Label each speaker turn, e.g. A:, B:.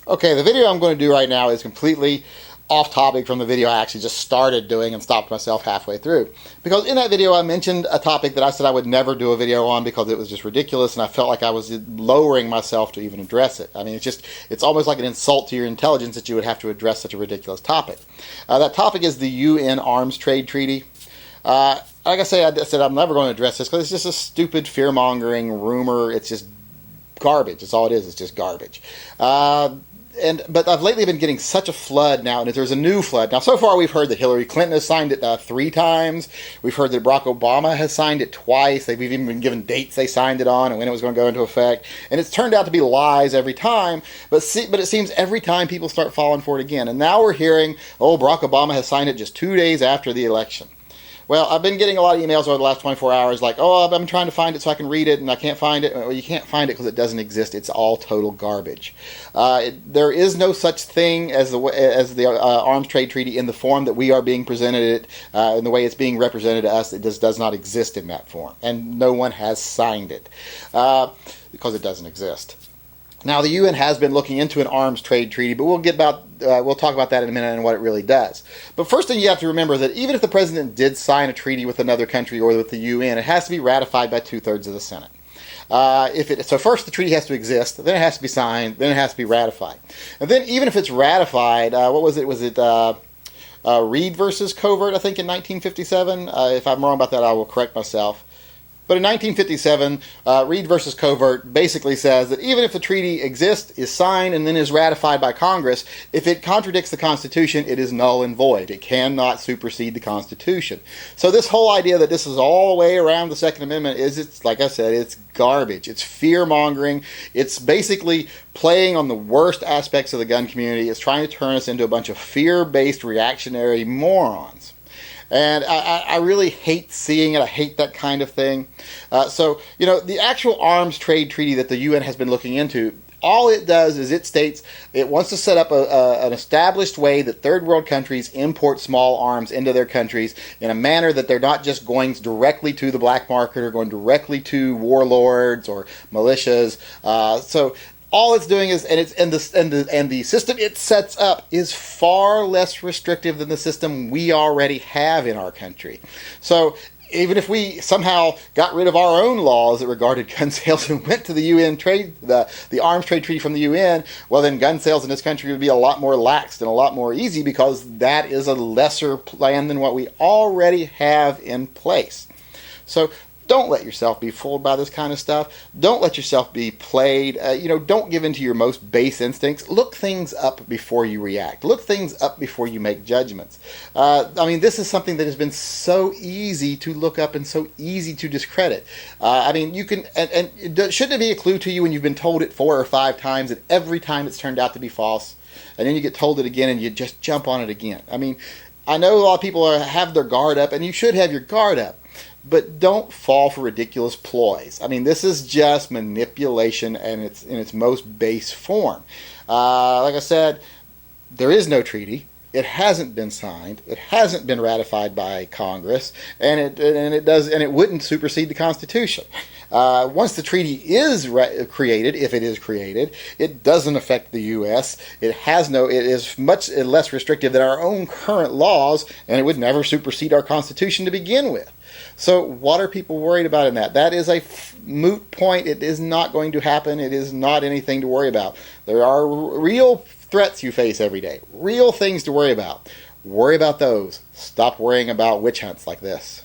A: Okay, the video I'm going to do right now is completely off topic from the video I actually just started doing and stopped myself halfway through. Because in that video I mentioned a topic that I said I would never do a video on because it was just ridiculous and I felt like I was lowering myself to even address it. I mean, it's almost like an insult to your intelligence that you would have to address such a ridiculous topic. That topic is the UN Arms Trade Treaty. Like I said I'm never going to address this because it's just a stupid fear-mongering rumor. It's just garbage. That's all it is. It's just garbage. But I've lately been getting such a flood now, and there's a new flood. Now, so far we've heard that Hillary Clinton has signed it 3 times. We've heard that Barack Obama has signed it twice. We've even been given dates they signed it on and when it was going to go into effect. And it's turned out to be lies every time, but it seems every time people start falling for it again. And now we're hearing, Barack Obama has signed it just 2 days after the election. Well, I've been getting a lot of emails over the last 24 hours like, I'm trying to find it so I can read it, and I can't find it. Well, you can't find it because it doesn't exist. It's all total garbage. There is no such thing as the Arms Trade Treaty in the form that we are being presented it, in the way it's being represented to us. It just does not exist in that form, and no one has signed it because it doesn't exist. Now, the UN has been looking into an arms trade treaty, but we'll talk about that in a minute and what it really does. But first thing you have to remember that even if the president did sign a treaty with another country or with the UN, it has to be ratified by 2/3 of the Senate. So first the treaty has to exist, then it has to be signed, then it has to be ratified. And then even if it's ratified, what was it? Was it Reed versus Covert, I think, in 1957? If I'm wrong about that, I will correct myself. But in 1957, Reed versus Covert basically says that even if the treaty exists, is signed, and then is ratified by Congress, if it contradicts the Constitution, it is null and void. It cannot supersede the Constitution. So this whole idea that this is all the way around the Second Amendment it's like I said, it's garbage. It's fear-mongering. It's basically playing on the worst aspects of the gun community. It's trying to turn us into a bunch of fear-based reactionary morons. And I really hate seeing it. I hate that kind of thing. The actual arms trade treaty that the UN has been looking into, all it does is it states it wants to set up an established way that third world countries import small arms into their countries in a manner that they're not just going directly to the black market or going directly to warlords or militias. All it's doing is, and the system it sets up is far less restrictive than the system we already have in our country. So even if we somehow got rid of our own laws that regarded gun sales and went to the UN the arms trade treaty from the UN, well then gun sales in this country would be a lot more laxed and a lot more easy because that is a lesser plan than what we already have in place. So don't let yourself be fooled by this kind of stuff. Don't let yourself be played. Don't give in to your most base instincts. Look things up before you react. Look things up before you make judgments. This is something that has been so easy to look up and so easy to discredit. You can, shouldn't it be a clue to you when you've been told it 4 or 5 times and every time it's turned out to be false? And then you get told it again and you just jump on it again. I know a lot of people have their guard up, and you should have your guard up. But don't fall for ridiculous ploys. This is just manipulation and it's in its most base form. Like I said, there is no treaty. It hasn't been signed. It hasn't been ratified by Congress, and it wouldn't supersede the Constitution. Once the treaty is created, if it is created, it doesn't affect the U.S. It is much less restrictive than our own current laws, and it would never supersede our Constitution to begin with. So what are people worried about in that? That is a moot point. It is not going to happen. It is not anything to worry about. There are real threats you face every day. Real things to worry about. Worry about those. Stop worrying about witch hunts like this.